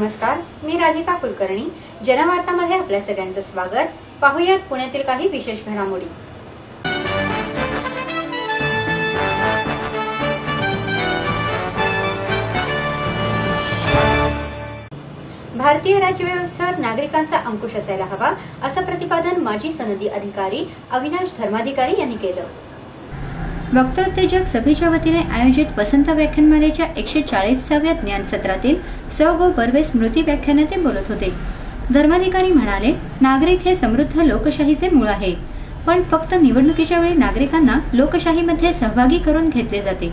नमस्कार, मी राधिका कुलकर्णी. जनवार्तामध्ये आपल्या सगळ्यांचं स्वागत. पाहूयात पुण्यातील काही विशेष घडामोडी. भारतीय राज्यव्यवस्थेवर नागरिकांचा अंकुश असायला हवा, असं प्रतिपादन माजी सनदी अधिकारी अविनाश धर्माधिकारी यांनी केलं. वक्तृत्तेजक सभेच्या वतीने आयोजित वसंत व्याख्यानमालेच्या 140व्या ज्ञान सत्रातील सौ गो बर्वे स्मृती व्याख्यानात ते बोलत होते. धर्माधिकारी म्हणाले, नागरिक हे समृद्ध लोकशाहीचे मूळ आहे, पण फक्त निवडणुकीच्या वेळी नागरिकांना लोकशाहीमध्ये सहभागी करून घेतले जाते.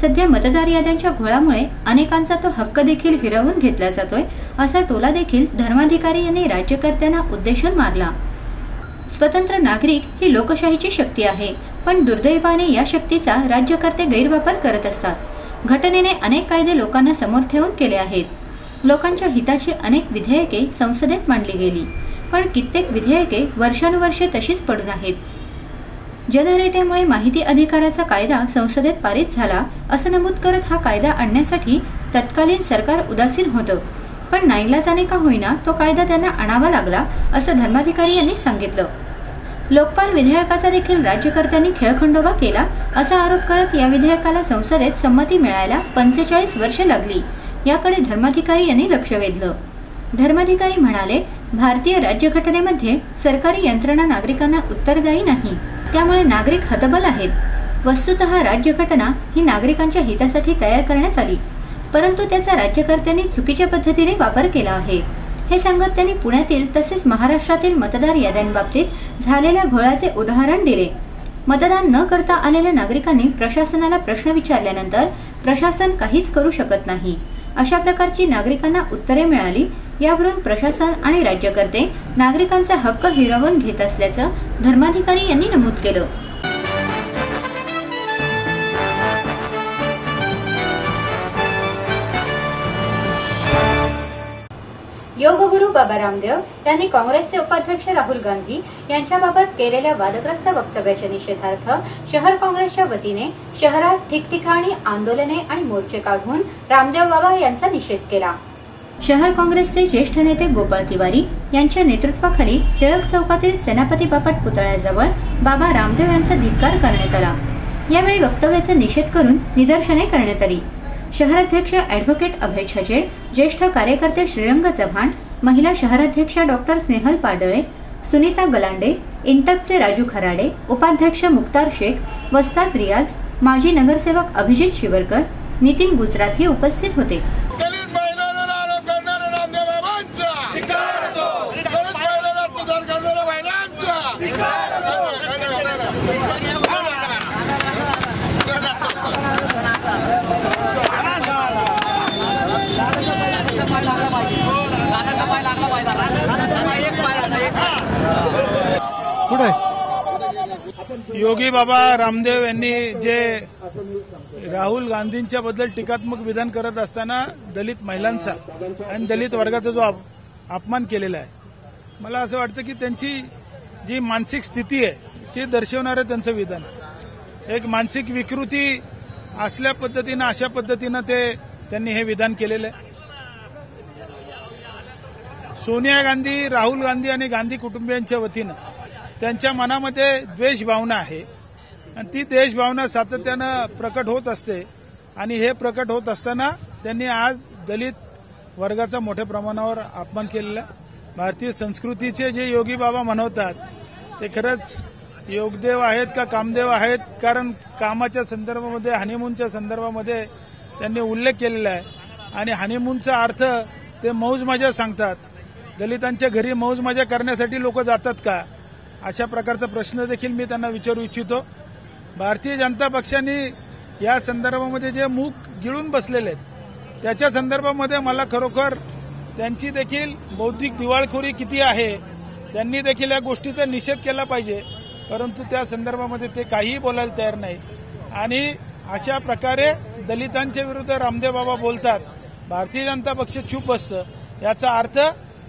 सध्या मतदार याद्यांच्या घोळामुळे अनेकांचा तो हक्क देखील हिरावून घेतला जातोय, असा टोला देखील धर्माधिकारी यांनी राज्यकर्त्यांना उद्देशून मारला. स्वतंत्र नागरिक ही लोकशाहीची शक्ती आहे, पण दुर्दैवाने या शक्तीचा राज्यकर्ते गैरवापर करत असतात. घटनेने अनेक कायदे लोकांना समोर ठेवून केले आहेत. लोकांच्या हिताची अनेक विधेयके संसदेत मांडली गेली, पण कित्येक विधेयके वर्षानुवर्षे तशीच पडून आहेत. जनरेट्यामुळे माहिती अधिकाराचा कायदा संसदेत पारित झाला असं नमूद करत हा कायदा आणण्यासाठी तत्कालीन सरकार उदासीन होतं, पण नाईलाजाने का होईना तो कायदा त्यांना आणावा लागला, असं धर्माधिकारी यांनी सांगितलं. लोकपाल विधेयकाचा देखील राज्यकर्त्यांनी खेळखंडोबा केला असा आरोप करत या विधेयकाला संसदेत संमती मिळायला 45 वर्षे लागली. याकडे धर्माधिकारी यांनी लक्ष वेधलं. धर्माधिकारी म्हणाले, भारतीय राज्यघटनेमध्ये सरकारी यंत्रणा नागरिकांना उत्तरदायी नाही, त्यामुळे नागरिक हतबल आहेत. वस्तुतः राज्यघटना ही नागरिकांच्या हितासाठी तयार करण्यात आली, परंतु त्याचा राज्यकर्त्यांनी चुकीच्या पद्धतीने वापर केला आहे. हे सांगत त्यांनी पुण्यातील तसेच महाराष्ट्रातील मतदार याद्यांबाबतीत झालेल्या घोळाचे उदाहरण दिले. मतदान न करता आलेल्या नागरिकांनी प्रशासनाला प्रश्न विचारल्यानंतर प्रशासन काहीच करू शकत नाही, अशा प्रकारची नागरिकांना उत्तरे मिळाली. यावरून प्रशासन आणि राज्यकर्ते नागरिकांचा हक्क हिरावून घेत असल्याचं धर्माधिकारी यांनी नमूद केलं. योगगुरू बाबा रामदेव यांनी काँग्रेसचे उपाध्यक्ष राहुल गांधी यांच्याबाबत केलेल्या वादग्रस्त वक्तव्याच्या निषेधार्थ शहर काँग्रेसच्या वतीने शहरात ठिकठिकाणी आंदोलने आणि मोर्चे काढून रामदेव बाबा यांचा निषेध केला. शहर काँग्रेसचे ज्येष्ठ नेते गोपाळ तिवारी यांच्या नेतृत्वाखाली टिळक चौकातील सेनापती बापट पुतळ्याजवळ बाबा रामदेव यांचा धिक्कार करण्यात आला. यावेळी वक्तव्याचा निषेध करून निदर्शने करण्यात आली. शहराध्यक्ष ॲडव्होकेट अभय छजेड, ज्येष्ठ कार्यकर्ते श्रीरंग चव्हाण, महिला शहराध्यक्षा डॉक्टर स्नेहल पाडळे, सुनीता गलांडे, इंटकचे राजू खराडे, उपाध्यक्ष मुक्तार शेख, वस्ताद रियाज, माजी नगरसेवक अभिजित शिवरकर, नितीन गुजराथी उपस्थित होते. योगी बाबा रामदेव यांनी जे राहुल गांधींच्या बद्दल टीकात्मक विधान करत असताना दलित महिलांचा आणि दलित वर्गाचा जो अपमान केलेला आहे, मला असं वाटतं की त्यांची जी मानसिक स्थिती आहे ती दर्शवणारं त्यांचं विधान, एक मानसिक विकृती असल्या पद्धतीनं अशा पद्धतीनं त्यांनी हे विधान केलेलं आहे. सोनिया गांधी, राहुल गांधी आणि गांधी कुटुंबियांच्या वतीनं त्यांच्या मनामध्ये द्वेष भावना आहे आणि ती द्वेष भावना सातत्यानं प्रकट होत असते आणि हे प्रकट होत असताना त्यांनी आज दलित वर्गाचा मोठ्या प्रमाणावर अपमान केलेला. भारतीय संस्कृतीचे जे योगी बाबा म्हणवतात ते खरंच योगदेव आहेत का कामदेव आहेत, कारण कामाच्या संदर्भामध्ये हनीमूनच्या संदर्भामध्ये त्यांनी उल्लेख केलेला आहे आणि हनीमूनचा अर्थ ते मौज मजा सांगतात. दलितांच्या घरी मौज मजा करण्यासाठी लोक जातात का, अशा प्रकारचा प्रश्न देखील मी त्यांना विचारू इच्छितो. भारतीय जनता पक्षाने या संदर्भामध्ये जे मूक गिळून बसलेले आहेत त्याच्या संदर्भामध्ये मला खरोखर त्यांची देखील बौद्धिक दिवाळखोरी किती आहे, त्यांनी देखील या गोष्टीचा निषेध केला पाहिजे, परंतु त्या संदर्भामध्ये ते काहीही बोलायला तयार नाही. आणि अशा प्रकारे दलितांच्या विरुद्ध रामदेव बाबा बोलतात, भारतीय जनता पक्ष चूप बसतं, याचा अर्थ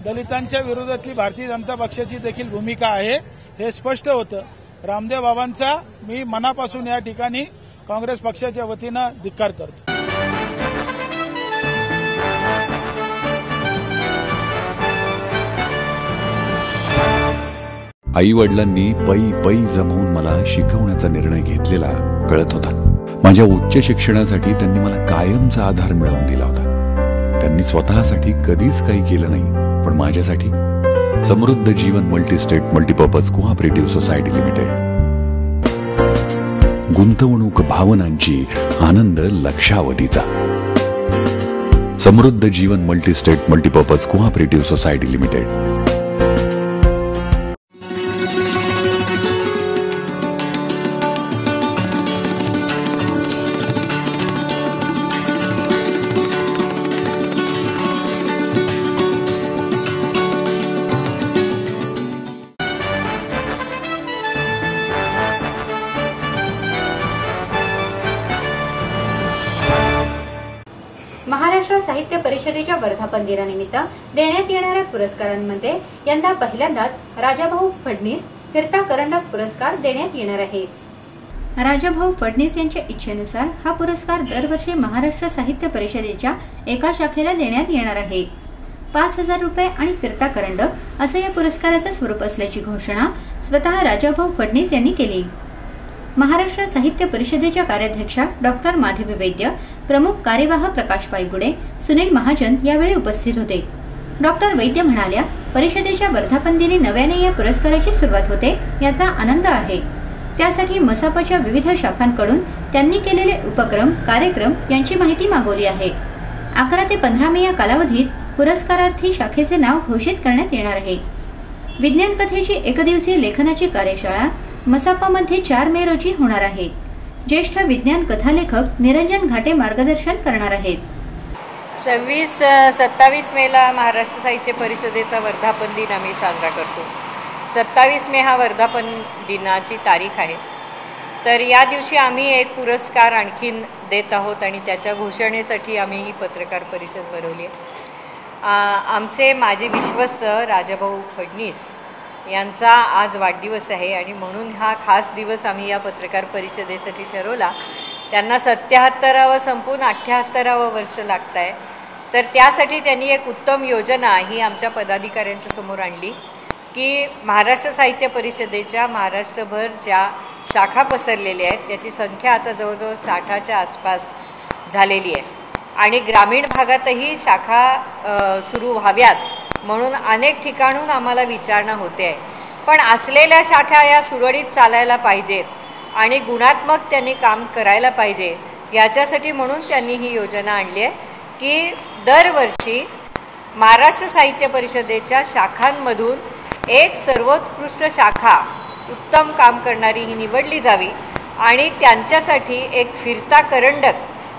दलितांच्या विरोधातली भारतीय जनता पक्षाची देखील भूमिका आहे हे स्पष्ट होतं. रामदेव बाबांचा मी मनापासून या ठिकाणी काँग्रेस पक्षाच्या वतीनं धिक्कार करतो. आई वडिलांनी पै पै जमवून मला शिकवण्याचा निर्णय घेतलेला कळत होता. माझ्या उच्च शिक्षणासाठी त्यांनी मला कायमचा आधार मिळवून दिला होता. त्यांनी स्वतःसाठी कधीच काही केलं नाही, पण माझ्यासाठी Samruddha Jeevan multistate multipurpose cooperative society limited. गुंतवणूक भावनांची, आनंद लक्षावधीचा. Samruddha Jeevan multistate multipurpose cooperative society limited. Maharashtra साहित्य परिषदेच्या वर्धापन दिनानिमित्त देण्यात येणाऱ्या पुरस्कारांमध्ये यंदा पहिल्यांदाच राजाभाऊ फडणीस फिरता करंडक पुरस्कार देण्यात येणार आहे. राजाभाऊ फडणीस यांच्या इच्छेनुसार हा पुरस्कार दरवर्षी महाराष्ट्र साहित्य परिषदेच्या एका शाखेला देण्यात येणार आहे. 5,000 रुपये आणि फिरता करंडक असं या पुरस्काराचं स्वरूप असल्याची घोषणा स्वतः राजाभाऊ फडणीस यांनी केली. महाराष्ट्र साहित्य परिषदेच्या कार्याध्यक्षा डॉक्टर माधवी वैद्य, प्रमुख कार्यवाह प्रकाश पायगुडे, सुनील महाजन यावेळी उपस्थित होते. डॉक्टर वैद्य म्हणाल्या, परिषदेच्या वर्धापन दिनी नव्याने या पुरस्काराची सुरुवात होते, याचा आनंद आहे. त्यासाठी मसापच्या विविध शाखांकडून त्यांनी केलेले उपक्रम, कार्यक्रम यांची माहिती मागवली आहे. 11 ते 15 मे या कालावधीत पुरस्कारार्थी शाखेचे नाव घोषित करण्यात येणार आहे. विज्ञान कथेची एकदिवसीय लेखनाची कार्यशाळा मसापामध्ये 4 मे रोजी होणार आहे. ज्येष्ठ विज्ञान कथालेखक निरंजन घाटे मार्गदर्शन करणार आहेत. 26-27 मेला महाराष्ट्र साहित्य परिषदेचा वर्धापन दिन आम्ही साजरा करतो. 27 मे हा वर्धापन दिनाची तारीख आहे. तर या दिवशी आम्ही एक पुरस्कार आणखीन देत आहोत आणि त्याच्या घोषणेसाठी आम्ही ही पत्रकार परिषद भरवली आहे. आमचे माजी विश्वस्त राजाभाऊ फडणीस यांचा आज वाढदिवस आहे आणि म्हणून हा खास दिवस आम्ही या पत्रकार परिषदेसाठी ठरवला. त्यांना 77वे संपून 78वे वर्ष लागत आहे. तर त्यासाठी त्यांनी एक उत्तम योजना ही आमच्या पदाधिकाऱ्यांच्या समोर आणली की महाराष्ट्र साहित्य परिषदेच्या महाराष्ट्रभर ज्या शाखा पसरलेल्या आहेत त्याची संख्या आता जवळजवळ 60च्या आसपास झालेली आहे आणि ग्रामीण भागातही शाखा सुरू व्हाव्यात म्हणून अनेक ठिकाणून आम्हाला विचारणा होते आहे. पण असलेल्या शाखा या सुरळीत चालायला पाहिजेत आणि गुणात्मक त्यांनी काम करायला पाहिजे. याच्यासाठी म्हणून त्यांनी ही योजना आणली आहे की दरवर्षी महाराष्ट्र साहित्य परिषदेच्या शाखांमधून एक सर्वोत्कृष्ट शाखा उत्तम काम करणारी ही निवडली जावी आणि त्यांच्यासाठी एक फिरता करंडक,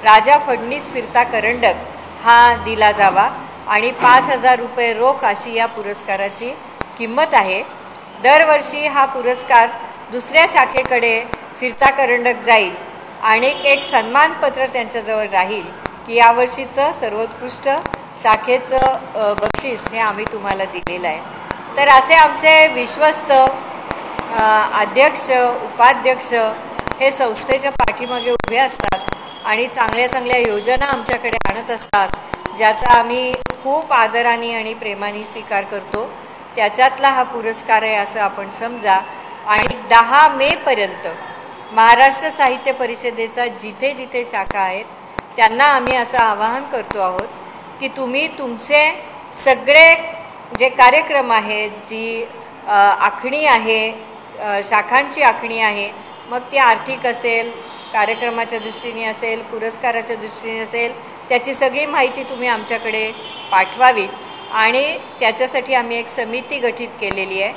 राजा फडणीस फिरता करंडक हा दिला जावा आणि 5,000 रुपये रोख अशी या पुरस्काराची किंमत आहे. दरवर्षी हा पुरस्कार दुसऱ्या शाखेकडे फिरता करंडक जाईल आणि एक सन्मानपत्र त्यांच्याजवळ राहील की यावर्षीचं सर्वोत्कृष्ट शाखेचं बक्षीस हे आम्ही तुम्हाला दिलेलं आहे. तर असे आमचे विश्वस्त अध्यक्ष, उपाध्यक्ष हे संस्थेच्या पाठीमागे उभे असतात आणि चांगल्या चांगल्या योजना आमच्याकडे आणत असतात, ज्याचा आम्ही खूप आदराने आणि प्रेमाने स्वीकार करतो. त्याच्यातला हा पुरस्कार आहे असं आपण समजा. आणि 10 मेपर्यंत महाराष्ट्र साहित्य परिषदेचा जिथे जिथे शाखा आहेत त्यांना आम्ही असं आवाहन करतो आहोत की तुम्ही तुमचे सगळे जे कार्यक्रम आहेत, जी आखणी आहे, शाखांची आखणी आहे, मग ती आर्थिक असेल, कार्यक्रमाच्या दृष्टीने असेल, पुरस्काराच्या दृष्टीने असेल, त्याची सगळी माहिती तुम्ही आमच्याकडे पाठवावी. आणि त्याच्यासाठी आम्ही एक समिती गठीत केलेली आहे.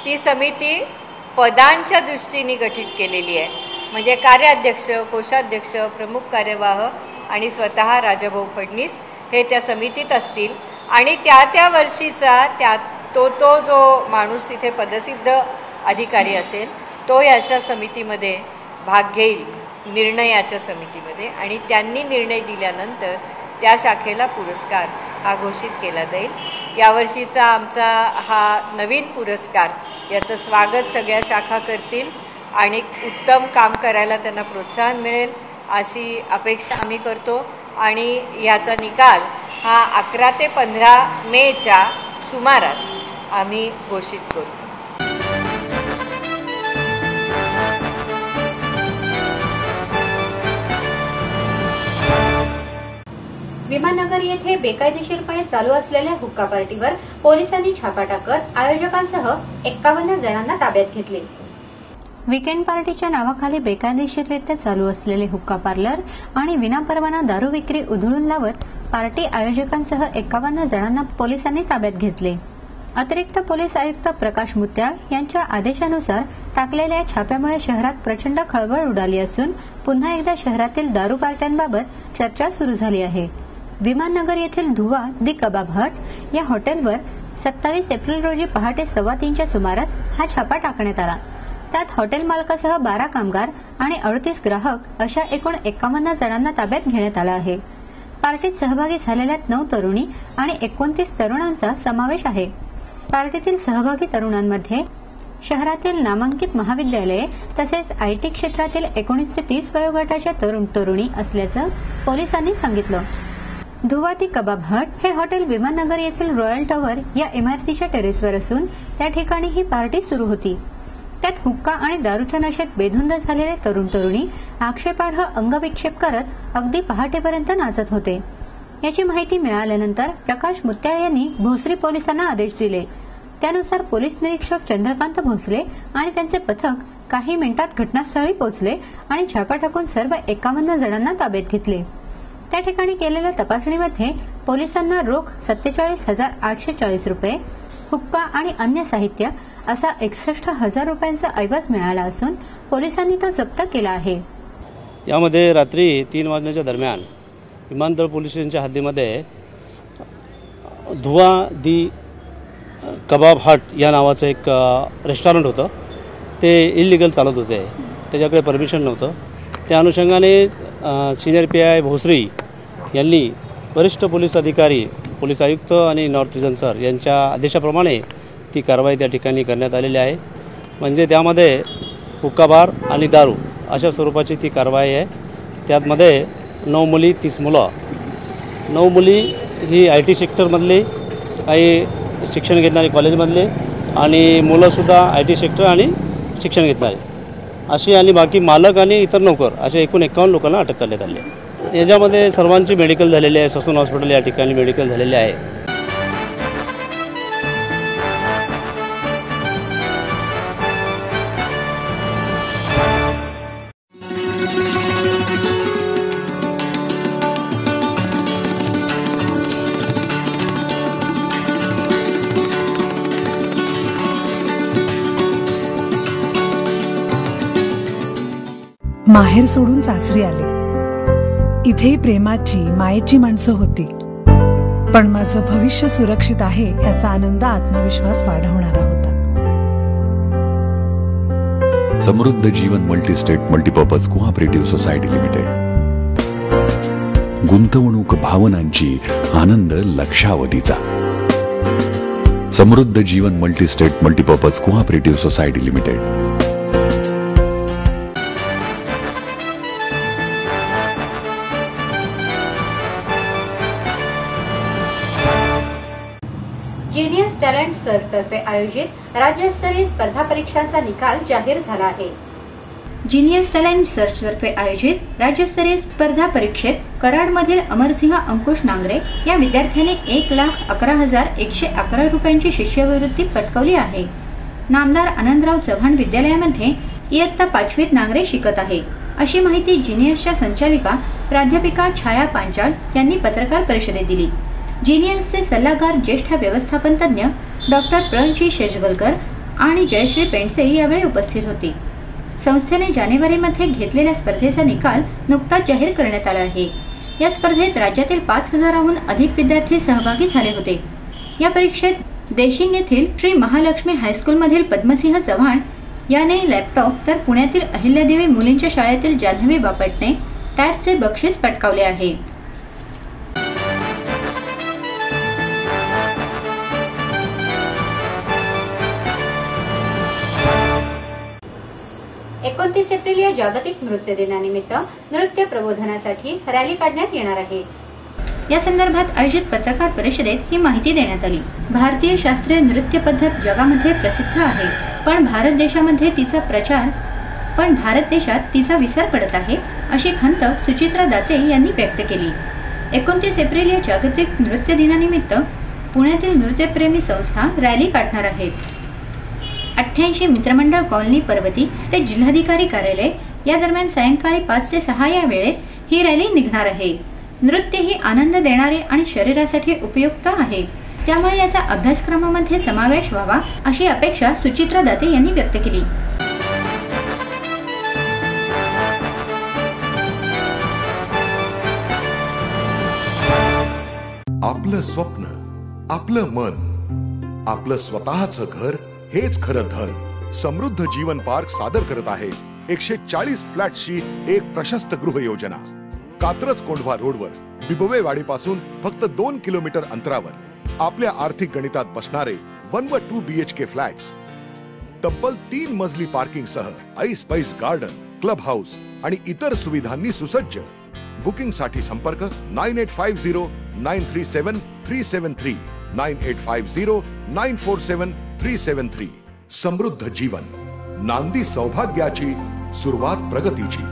ती समिती पदांच्या दृष्टीने गठीत केलेली आहे. म्हणजे कार्याध्यक्ष, कोषाध्यक्ष, प्रमुख कार्यवाह आणि स्वतः राजाभाऊ फडणीस हे त्या समितीत असतील आणि त्या वर्षीचा तो जो माणूस तिथे पदसिद्ध अधिकारी असेल तो याच्या समितीमध्ये भाग घेईल, निर्णयाच्या समितीमध्ये, आणि त्यांनी निर्णय दिल्यानंतर त्या शाखेला पुरस्कार हा घोषित केला जाईल. यावर्षीचा आमचा हा नवीन पुरस्कार, याचं स्वागत सगळ्या शाखा करतील आणि उत्तम काम करायला त्यांना प्रोत्साहन मिळेल अशी अपेक्षा आम्ही करतो. आणि याचा निकाल हा 11 ते 15 मेच्या सुमारास आम्ही घोषित करू. विमाननगर येथे बेकायदेशीरपणे चालू असलेल्या हुक्का पार्टीवर पोलिसांनी छापा टाकत आयोजकांसह 51 जणांना ताब्यात घेतले. वीकेंड पार्टीच्या नावाखाली बेकायदेशीररित्या चालू असलेले हुक्का पार्लर आणि विनापरवाना दारू विक्री उधळून लावत पार्टी आयोजकांसह 51 जणांना पोलिसांनी ताब्यात घेतले. अतिरिक्त पोलीस आयुक्त प्रकाश मुत्याळ यांच्या आदेशानुसार टाकलेल्या छाप्यामुळे शहरात प्रचंड खळबळ उडाली असून पुन्हा एकदा शहरातील दारू पार्ट्यांबाबत चर्चा सुरू झाली आहे. विमाननगर येथील धुवा दी कबाब हट या हॉटेलवर 27 एप्रिल रोजी पहाटे 2:15च्या सुमारास हा छापा टाकण्यात आला. त्यात हॉटेल मालकासह 12 कामगार आणि 38 ग्राहक अशा एकूण 51 जणांना ताब्यात घेण्यात आलं आहे. पार्टीत सहभागी झालेल्या 9 तरुणी आणि 29 तरुणांचा समावेश आहे. पार्टीतील सहभागी तरुणांमध्ये शहरातील नामांकित महाविद्यालये तसेच आयटी क्षेत्रातील 19 ते 30 वयोगटाच्या तरुणी असल्याचं पोलिसांनी सांगितलं. धुवाती कबाब हट हे हॉटेल विमाननगर येथील रॉयल टॉवर या इमारतीच्या टेरेसवर असून त्या ठिकाणी ही पार्टी सुरू होती. त्यात हुक्का आणि दारूच्या नशेत बेधुंद झालेले तरुणी आक्षेपार्ह अंगविक्षेप करत अगदी पहाटेपर्यंत नाचत होते. याची माहिती मिळाल्यानंतर प्रकाश मुत्याळ यांनी भोसरी पोलिसांना आदेश दिले. त्यानुसार पोलीस निरीक्षक चंद्रकांत भोसले आणि त्यांचे पथक काही मिनिटात घटनास्थळी पोहोचले आणि छापा टाकून सर्व 51 जणांना ताब्यात घेतले. त्या ठिकाणी केलेल्या तपासणीमध्ये पोलिसांना रोख 47,840 रुपये, हुक्का आणि अन्य साहित्य असा 61,000 रुपयांचा ऐवज मिळाला असून पोलिसांनी तो जप्त केला आहे. यामध्ये रात्री 3 वाजण्याच्या दरम्यान विमानतळ पोलीस स्टेशनच्या हद्दीमध्ये धुवा दी कबाब हट या नावाचं एक रेस्टॉरंट होतं. ते इलिगल चालत होते, त्याच्याकडे परमिशन नव्हतं. त्या अनुषंगाने सिनियर PI भोसरी यांनी वरिष्ठ पोलीस अधिकारी पोलीस आयुक्त आणि नॉर्थ रिजन सर यांच्या आदेशाप्रमाणे ती कारवाई त्या ठिकाणी करण्यात आलेली आहे. म्हणजे त्यामध्ये हुक्का बार आणि दारू अशा स्वरूपाची ती कारवाई आहे. त्यामध्ये 9 मुली 30 मुलं. 9 मुली ही IT सेक्टरमधली, काही शिक्षण घेणारी कॉलेजमधले आणि मुलंसुद्धा IT सेक्टर आणि शिक्षण घेणारे अशी आणि बाकी मालक आणि इतर नोकर अशा एकूण 51 लोकांना अटक करण्यात आली आहे. याच्यामध्ये सर्वांची मेडिकल झालेली आहे. ससून हॉस्पिटल या ठिकाणी मेडिकल झालेले आहे. माहेर सोडून सासरी आले. इथेही प्रेमाची मायेची माणसं होती, पण माझं भविष्य सुरक्षित आहे याचा आनंद आत्मविश्वास वाढवणारा होता. Samruddha Jeevan multistate multipurpose cooperative society limited. गुंतवणूक भावनांची, आनंद लक्षावधीचा. Samruddha Jeevan multistate multipurpose cooperative society limited. Genius talent search तर्फे आयोजित राज्यस्तरीय स्पर्धा परीक्षांचा निकाल जाहीर झाला आहे. जीनियस टॅलेंट सर्च तर्फे आयोजित राज्यस्तरीय स्पर्धा परीक्षेत कराडमधील अमरसिंह अंकुश नांगरे या विद्यार्थ्याने 1,11,111 रुपयांची शिष्यवृत्ती पटकावली आहे. नामदार आनंदराव चव्हाण विद्यालयामध्ये इयत्ता 5वीत नांगरे शिकत आहे, अशी माहिती जीनियसच्या संचालिका प्राध्यापिका छाया पांचाळ यांनी पत्रकार परिषदेत दिली. जीनियसचे सल्लागार ज्येष्ठ व्यवस्थापन तज्ज्ञ डॉक्टर प्रणजी शेजवलकर आणि जयश्री पेंडसे यावेळी उपस्थित होते. संस्थेने जानेवारीमध्ये घेतलेल्या स्पर्धेचा निकाल नुकताच जाहीर करण्यात आला आहे. या स्पर्धेत राज्यातील 5,000हून अधिक विद्यार्थी सहभागी झाले होते. या परीक्षेत देशिंग येथील श्री महालक्ष्मी हायस्कूलमधील पद्मसिंह चव्हाण याने लॅपटॉप तर पुण्यातील अहिल्यादेवी मुलींच्या शाळेतील जान्हवी बापटने टॅबचे बक्षीस पटकावले आहे. एप्रिल या जागतिक नृत्य दिनानिमित्त नृत्य प्रबोधनासाठी रॅली काढण्यात येणार आहे. या संदर्भात आयोजित पत्रकार परिषदेत ही माहिती देण्यात आली. भारतीय शास्त्रीय नृत्य पद्धत जगामध्ये प्रसिद्ध आहे, पण भारत देशात तिचा विसर पडत आहे, अशी खंत सुचित्रा दाते यांनी व्यक्त केली. 29 एप्रिल या जागतिक नृत्य दिनानिमित्त पुण्यातील नृत्यप्रेमी संस्था रॅली काढणार आहेत. 88 मित्रमंडळ कॉलनी पर्वती ते जिल्हाधिकारी कार्यालय या दरम्यान सायंकाळी 5 ते 6 या वेळेत ही रॅली निघणार आहे. नृत्य ही आनंद देणारे आणि शरीरासाठी उपयुक्त आहे, त्यामुळे याचा अभ्यासक्रमामध्ये समावेश व्हावा अशी अपेक्षा सुचित्रा दाते यांनी व्यक्त केली. आपलं स्वप्न, आपलं मन, आपलं स्वतःचं घर हेच खरं धन. समृद्ध जीवन पार्क सादर करत आहे 140 फ्लॅट्सची एक प्रशस्त गृह योजना. कात्रज कोंढवा रोडवर बिबवेवाडीपासून फक्त 2 किलोमीटर अंतरावर आपल्या आर्थिक गणितात बसणारे 1 व 2 BHK फ्लॅट्स. तब्बल 3 मजली पार्किंग सह ऐस पैस गार्डन, क्लब हाऊस आणि इतर सुविधांनी सुसज्ज. बुकिंग साठी संपर्क 9850937373 9850947373. समृद्ध जीवन, नांदी सौभाग्याची, सुरुवात प्रगतीची.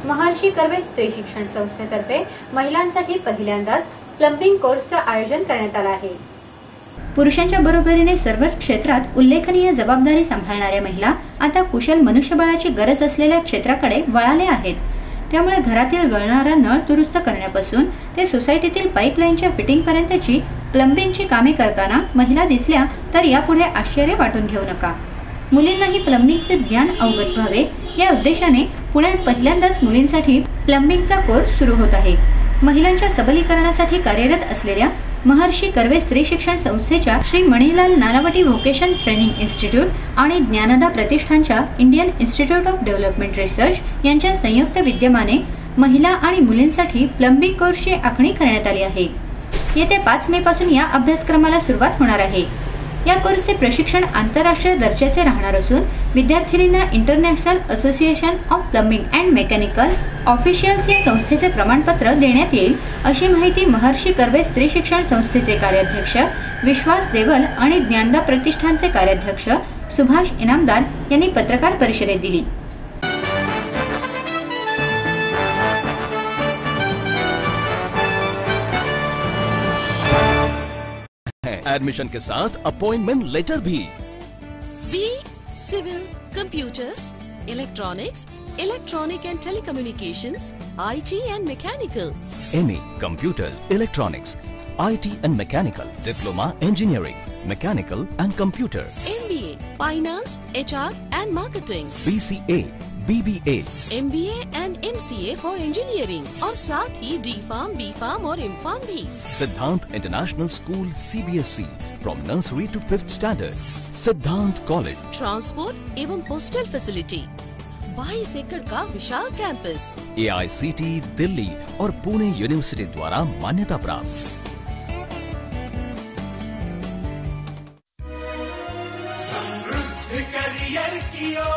महर्षी कर्वे स्त्री शिक्षण संस्थेतर्फे महिलांसाठी पहिल्यांदाच प्लंबिंग कोर्सचं आयोजन करण्यात आलं आहे. पुरुषांच्या बरोबरीने सर्वच क्षेत्रात उल्लेखनीय जबाबदारी सांभाळणाऱ्या महिला आता कुशल मनुष्यबळाची गरज असलेल्या क्षेत्राकडे वळाल्या आहेत. त्यामुळे घरातील गळणारा नळ दुरुस्त करण्यापासून ते सोसायटीतील पाईपलाईनच्या फिटिंगपर्यंतची प्लंबिंगची कामे करताना महिला दिसल्या तर यापुढे आश्चर्य वाटून घेऊ नका. मुलींनाही प्लंबिंगचे ज्ञान अवगत व्हावे या उद्देशाने पुण्यात पहिल्यांदाच मुलींसाठी प्लंबिंगचा कोर्स सुरू होत आहे. महिलांच्या सबलीकरणासाठी कार्यरत असलेल्या महर्षी कर्वे स्त्री शिक्षण संस्थेच्या Shri Manilal Nanavati vocation training institute आणि ज्ञानदा प्रतिष्ठानच्या Indian institute of development research यांच्या संयुक्त विद्यमाने महिला आणि मुलींसाठी प्लंबिंग कोर्सची आखणी करण्यात आली आहे. येत्या 5 मे पासून या अभ्यासक्रमाला सुरुवात होणार आहे. या कोर्सचे प्रशिक्षण आंतरराष्ट्रीय दर्जाचे राहणार असून विद्यार्थिनींना international association of plumbing and mechanical officials या संस्थेचे प्रमाणपत्र देण्यात येईल अशी माहिती महर्षी कर्वे स्त्री शिक्षण संस्थेचे कार्याध्यक्ष विश्वास देवल आणि ज्ञानदा प्रतिष्ठानचे कार्याध्यक्ष सुभाष इनामदार यांनी पत्रकार परिषदेत दिली. एडमिशन के साथ अपॉइंटमेंट लेटर भी. B civil, computers, electronics, electronic and telecommunications, IT and mechanical. MA computers, electronics, IT and mechanical, diploma engineering, mechanical and computer. MBA finance, HR and marketing. BCA, BBA, MBA and MCA for engineering और साथ ही D.Pharm, B.Pharm और M.Pharm भी. Siddhant international school CBSE from nursery to 5th standard. Siddhant college. Transport एवं hostel facility. 22 एकड़ का विशाल campus. AICT Delhi और Pune university द्वारा मान्यता प्राप्त. समृद्ध करियर की ओर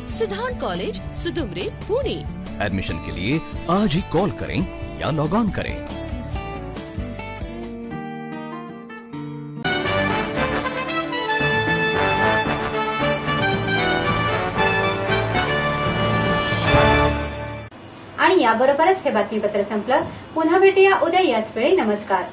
सिद्धांत कॉलेज, सुदुमरे, पुणे. एडमिशन के लिए आज ही कॉल करें या लॉग ऑन करें. आणि याबरोबरच हे बातमीपत्र संपलं. पुन्हा भेटूया उद्या याच वेळी. नमस्कार.